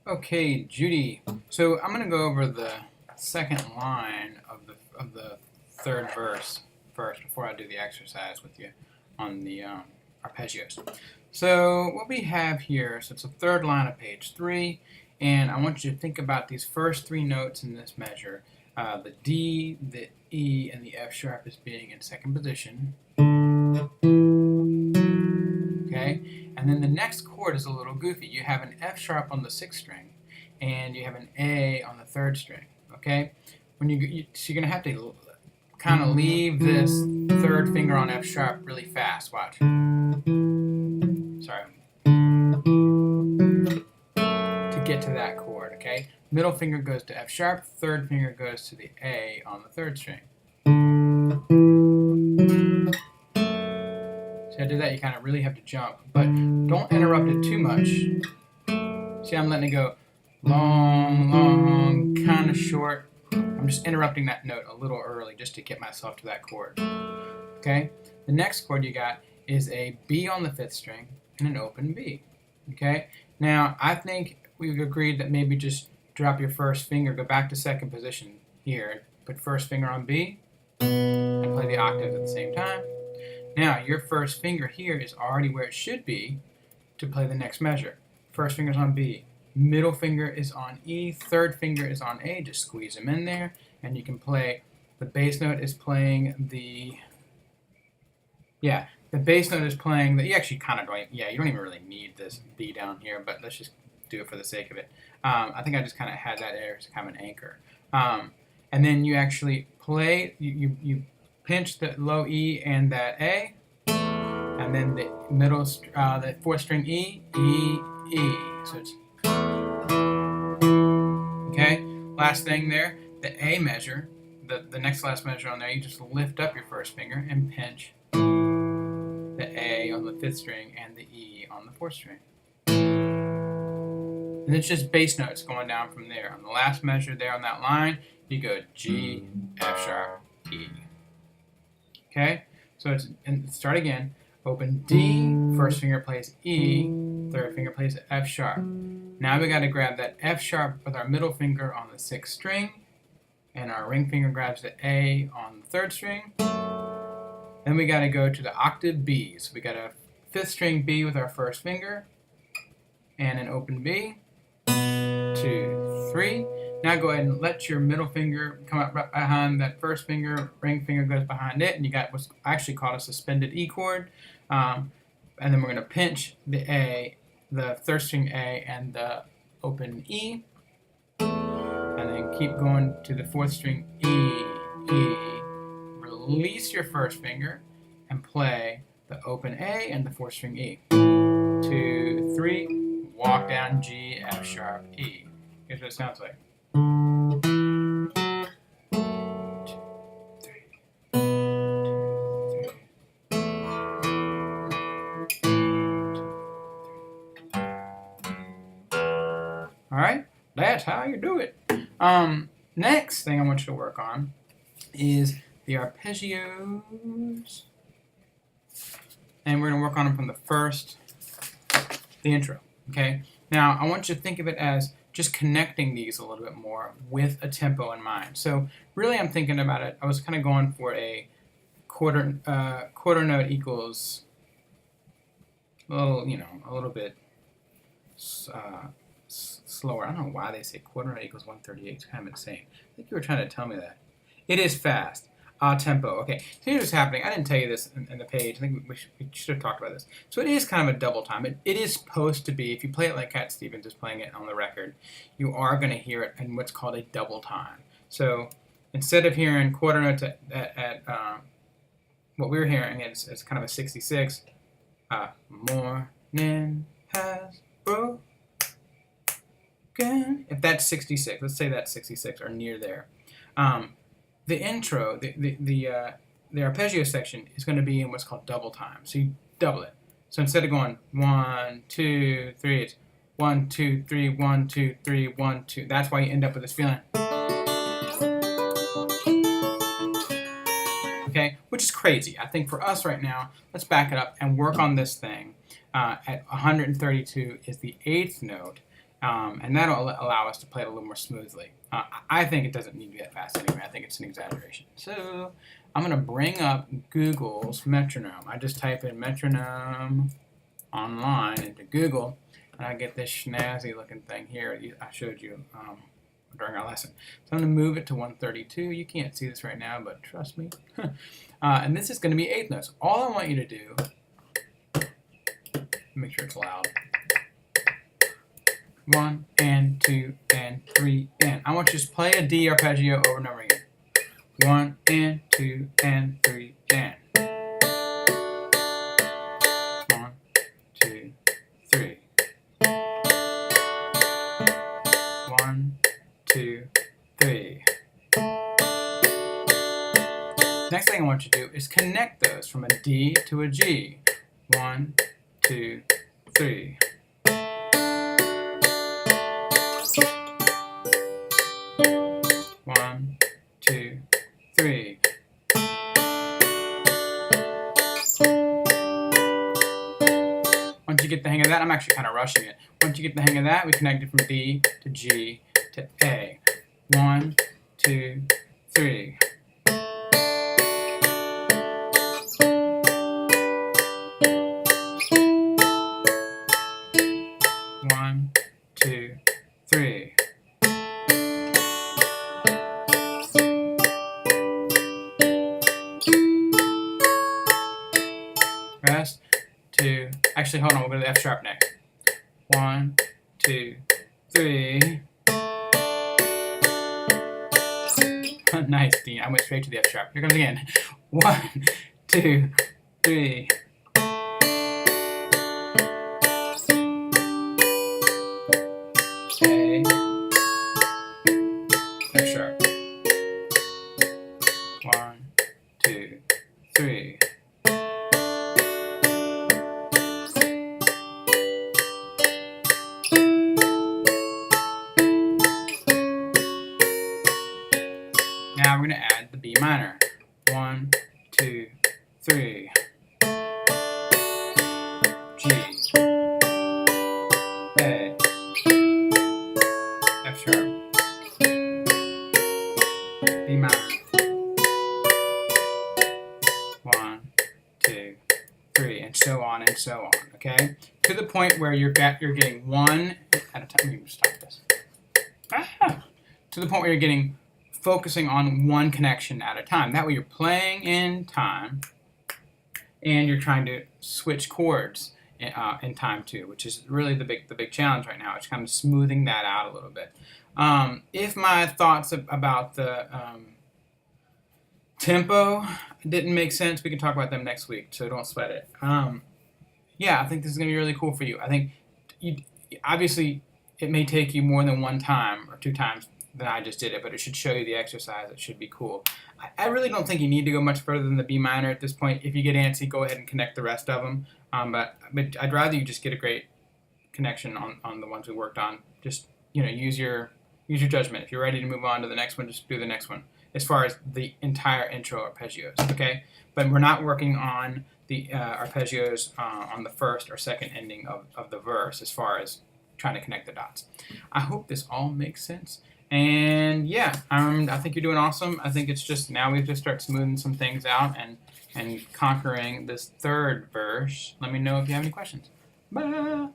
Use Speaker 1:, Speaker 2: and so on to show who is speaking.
Speaker 1: Okay, Judy. So I'm going to go over the second line of the third verse first before I do the exercise with you on the arpeggios. So what we have here, so it's the third line of page 3, and I want you to think about these first three notes in this measure. The D, the E, and the F sharp as being in second position. Okay, and then the next chord is a little goofy. You have an F sharp on the 6th string, and you have an A on the 3rd string. Okay, so you're gonna have to kind of leave this 3rd finger on F sharp really fast. Watch. Sorry. To get to that chord. Okay, middle finger goes to F sharp, 3rd finger goes to the A on the 3rd string. To do that, you kind of really have to jump, but don't interrupt it too much. See, I'm letting it go long, long, kind of short. I'm just interrupting that note a little early just to get myself to that chord. Okay? The next chord you got is a B on the 5th string and an open B. Okay? Now, I think we've agreed that maybe just drop your first finger, go back to second position here, put first finger on B, and play the octaves at the same time. Now, your first finger here is already where it should be to play the next measure. First finger's on B, middle finger is on E, 3rd finger is on A. Just squeeze them in there, and you can play. The bass note is playing the. The bass note is playing the. You actually kind of don't. You don't even really need this B down here, but let's just do it for the sake of it. I think I just kind of had that there as kind of an anchor. And then you actually play. You pinch the low E and that A, and then the middle, the 4th string E, E, E. So it's okay. Last thing there, the A measure, the next last measure on there. You just lift up your first finger and pinch the A on the 5th string and the E on the 4th string. And it's just bass notes going down from there. On the last measure there on that line, you go G, F sharp, E. Okay, so start again. Open D, first finger plays E, 3rd finger plays F sharp. Now we got to grab that F sharp with our middle finger on the 6th string, and our ring finger grabs the A on the 3rd string. Then we got to go to the octave B. So we got a 5th string B with our first finger, and an open B. 2, 3. Now go ahead and let your middle finger come up right behind that first finger, ring finger goes behind it, and you got what's actually called a suspended E chord. And then we're going to pinch the A, the 3rd string A, and the open E. And then keep going to the 4th string E, E. Release your first finger and play the open A and the 4th string E. 2, 3, walk down G, F sharp, E. Here's what it sounds like. Alright, that's how you do it. Next thing I want you to work on is the arpeggios. And we're going to work on them from the intro. Okay? Now, I want you to think of it as just connecting these a little bit more with a tempo in mind. So really I'm thinking about it, I was kind of going for a quarter note equals a little bit slower. I don't know why they say quarter note equals 138. It's kind of insane. I think you were trying to tell me that. It is fast. Tempo. Okay, so here's what's happening. I didn't tell you this in the page. I think we should have talked about this. So it is kind of a double time. It is supposed to be, if you play it like Cat Stevens is playing it on the record, you are going to hear it in what's called a double time. So instead of hearing quarter notes at what we're hearing, it's kind of a 66. Morning has broken. If that's 66, let's say that's 66 or near there. The intro, the arpeggio section is going to be in what's called double time. So you double it. So instead of going 1, 2, 3, it's 1, 2, 3, 1, 2, 3, 1, 2. That's why you end up with this feeling. Okay, which is crazy. I think for us right now, let's back it up and work on this thing. At 132 is the 8th note, And that'll allow us to play it a little more smoothly. I think it doesn't need to be that fast anyway. I think it's an exaggeration. So I'm going to bring up Google's metronome. I just type in metronome online into Google, and I get this snazzy looking thing here I showed you during our lesson. So I'm going to move it to 132. You can't see this right now, but trust me. And this is going to be eighth notes. All I want you to do, make sure it's loud. 1 and 2 and 3 and. I want you to just play a D arpeggio over and over again. 1 and 2 and 3 and. 1, 2, 3. 1, 2, 3. Next thing I want you to do is connect those from a D to a G. 1, 2, 3. 1, 2, 3. Once you get the hang of that, I'm actually kind of rushing it. Once you get the hang of that, we connect it from D to G to A. 1, 2, 3. 1, 2, 3. Rest. 2. Actually, hold on. We'll go to the F sharp next. 1, 2, 3. Nice, Dean. I went straight to the F sharp. Here comes again. 1, 2, 3. A. F sharp. 1, 2, 3. Now we're going to add the B minor. 1, 2, 3. G. A. F sharp. B minor. 1, 2, 3, and so on and so on. Okay, to the point where you're getting one at a time. Let me stop this. To the point where you're getting focusing on one connection at a time. That way you're playing in time and you're trying to switch chords in time too, which is really the big challenge right now. It's kind of smoothing that out a little bit. If my thoughts about the tempo didn't make sense, we can talk about them next week, so don't sweat it. Yeah, I think this is going to be really cool for you. I think obviously it may take you more than one time or two times than I just did it, but it should show you the exercise. It should be cool. I really don't think you need to go much further than the B minor at this point. If you get antsy, go ahead and connect the rest of them. But I'd rather you just get a great connection on the ones we worked on. Just use your judgment. If you're ready to move on to the next one, just do the next one. As far as the entire intro arpeggios, okay? But we're not working on the arpeggios on the first or second ending of the verse as far as trying to connect the dots. I hope this all makes sense. And yeah, I think you're doing awesome. I think it's just now we have to start smoothing some things out and conquering this third verse. Let me know if you have any questions. Bye.